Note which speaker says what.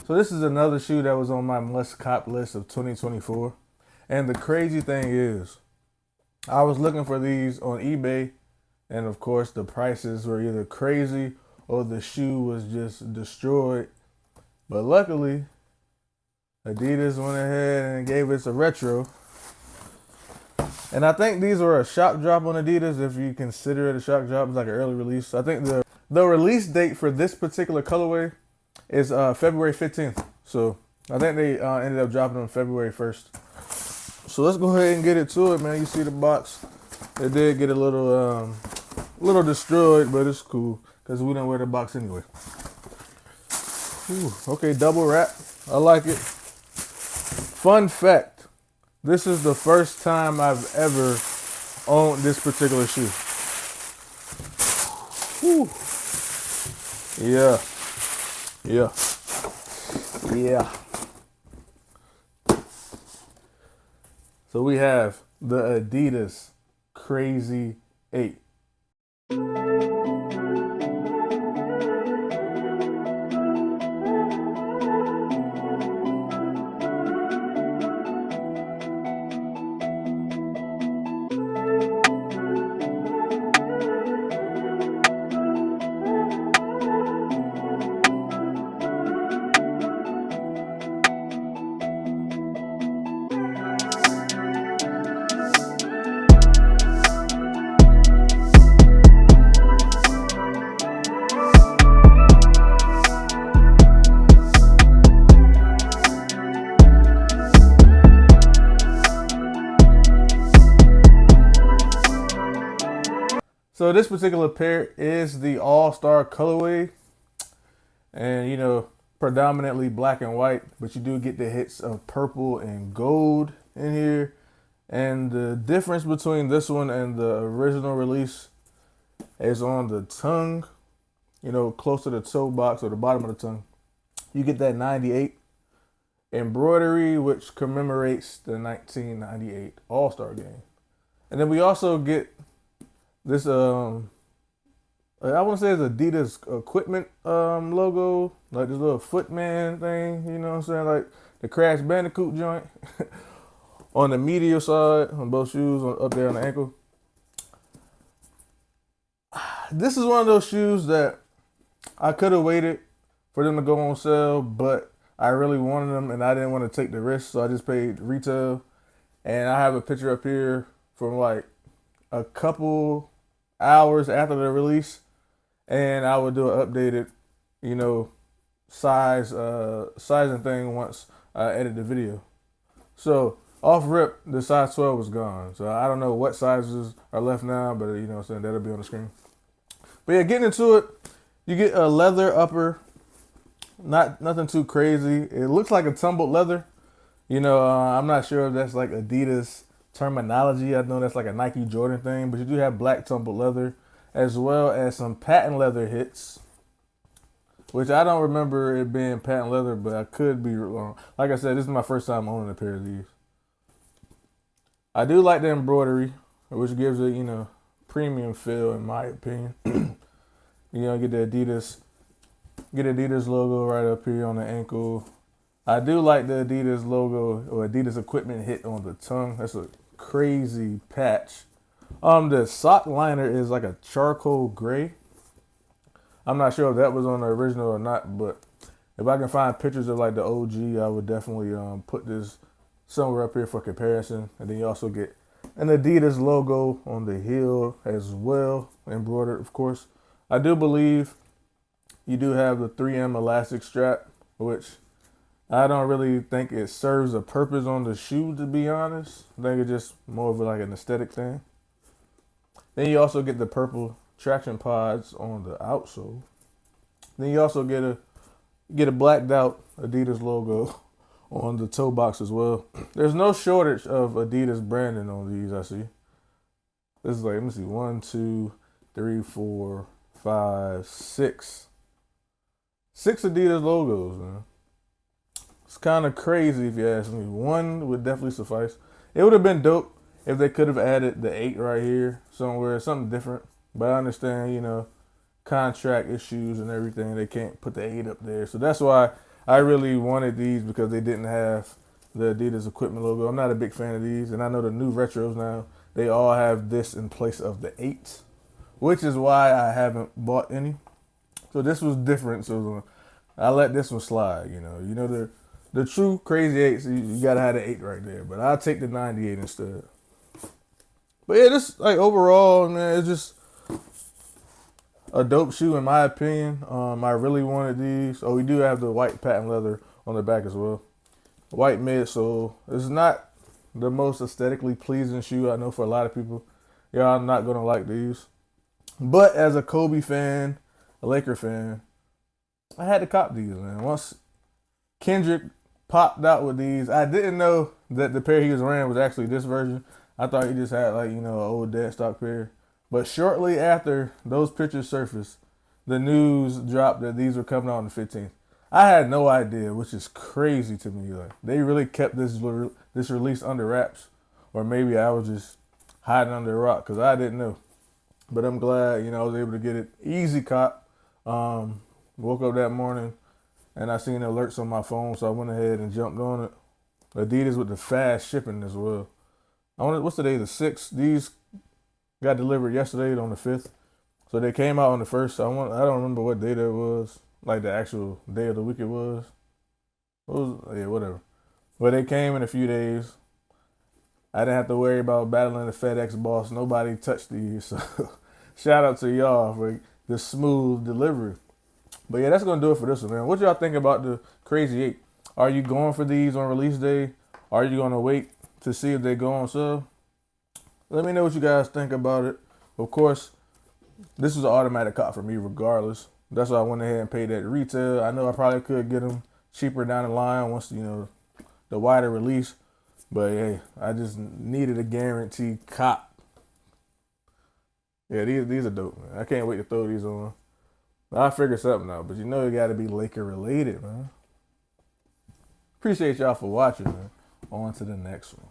Speaker 1: So this is another shoe that was on my must cop list of 2024. And the crazy thing is, I was looking for these on eBay, and of course the prices were either crazy or the shoe was just destroyed. But luckily, Adidas went ahead and gave us a retro. And I think these were a shock drop on Adidas, if you consider it a shock drop. It's like an early release. I think the release date for this particular colorway is February 15th. So I think they ended up dropping on February 1st. So let's go ahead and get it to it, man. You see the box. It did get a little destroyed, but it's cool because we don't wear the box anyway. Ooh, okay, double wrap. I like it. Fun fact, this is the first time I've ever owned this particular shoe. Whew. Yeah. Yeah. Yeah. So we have the Adidas Crazy 8. So this particular pair is the All-Star colorway, and predominantly black and white, but you do get the hits of purple and gold in here. And the difference between this one and the original release is on the tongue, close to the toe box or the bottom of the tongue. You get that 98 embroidery, which commemorates the 1998 All-Star game. And then we also get this, I want to say it's Adidas equipment logo, like this little footman thing, you know what I'm saying? Like the Crash Bandicoot joint on the medial side, on both shoes, up there on the ankle. This is one of those shoes that I could have waited for them to go on sale, but I really wanted them and I didn't want to take the risk, so I just paid retail. And I have a picture up here from like a couple hours after the release, and I would do an updated, sizing thing once I edit the video. So off rip, the size 12 was gone. So I don't know what sizes are left now, but what I'm saying, that'll be on the screen. But yeah, getting into it, you get a leather upper, nothing too crazy. It looks like a tumbled leather. I'm not sure if that's like Adidas terminology. I know that's like a Nike Jordan thing, but you do have black tumbled leather as well as some patent leather hits, which I don't remember it being patent leather, but I could be wrong. Like I said, this is my first time owning a pair of these. I do like the embroidery, which gives it, premium feel in my opinion. Get the Adidas logo right up here on the ankle. I do like the Adidas logo or Adidas equipment hit on the tongue. That's a crazy patch. The sock liner is like a charcoal gray. I'm not sure if that was on the original or not, but if I can find pictures of like the OG, I would definitely put this somewhere up here for comparison. And then you also get an Adidas logo on the heel as well, embroidered, of course. I do believe you do have the 3M elastic strap, which I don't really think it serves a purpose on the shoe, to be honest. I think it's just more of like an aesthetic thing. Then you also get the purple traction pods on the outsole. Then you also get a blacked out Adidas logo on the toe box as well. There's no shortage of Adidas branding on these, I see. This is like, let me see, 1, 2, 3, 4, 5, 6. 6 Adidas logos, man. It's kind of crazy if you ask me. One would definitely suffice. It would have been dope if they could have added the 8 right here somewhere, something different. But I understand, contract issues and everything. They can't put the 8 up there. So that's why I really wanted these because they didn't have the Adidas equipment logo. I'm not a big fan of these, and I know the new retros now, they all have this in place of the 8s, which is why I haven't bought any. So this was different. So I let this one slide. The true Crazy 8s, you gotta have the 8 right there. But I'll take the 98 instead. But yeah, this like overall, man, it's just a dope shoe in my opinion. I really wanted these. Oh, we do have the white patent leather on the back as well. White midsole. It's not the most aesthetically pleasing shoe I know for a lot of people. Y'all not gonna like these. But as a Kobe fan, a Laker fan, I had to cop these, man. Once Kendrick popped out with these, I didn't know that the pair he was wearing was actually this version. I thought he just had like, an old dead stock pair. But shortly after those pictures surfaced, the news dropped that these were coming out on the 15th. I had no idea, which is crazy to me. Like they really kept this release under wraps, or maybe I was just hiding under a rock because I didn't know. But I'm glad, I was able to get it easy cop. Woke up that morning and I seen alerts on my phone, so I went ahead and jumped on it. Adidas with the fast shipping as well. What's today, the 6th? These got delivered yesterday on the 5th. So they came out on the 1st. I don't remember what day that was, like the actual day of the week it was. Yeah, whatever. But they came in a few days. I didn't have to worry about battling the FedEx boss. Nobody touched these. So shout out to y'all for the smooth delivery. But yeah, that's going to do it for this one, man. What y'all think about the Crazy 8? Are you going for these on release day? Are you going to wait to see if they go on sale? Let me know what you guys think about it. Of course, this is an automatic cop for me regardless. That's why I went ahead and paid that retail. I know I probably could get them cheaper down the line once, the wider release. But hey, I just needed a guaranteed cop. Yeah, these are dope, man. I can't wait to throw these on. I'll figure something out, but it got to be Laker related, man. Appreciate y'all for watching, man. On to the next one.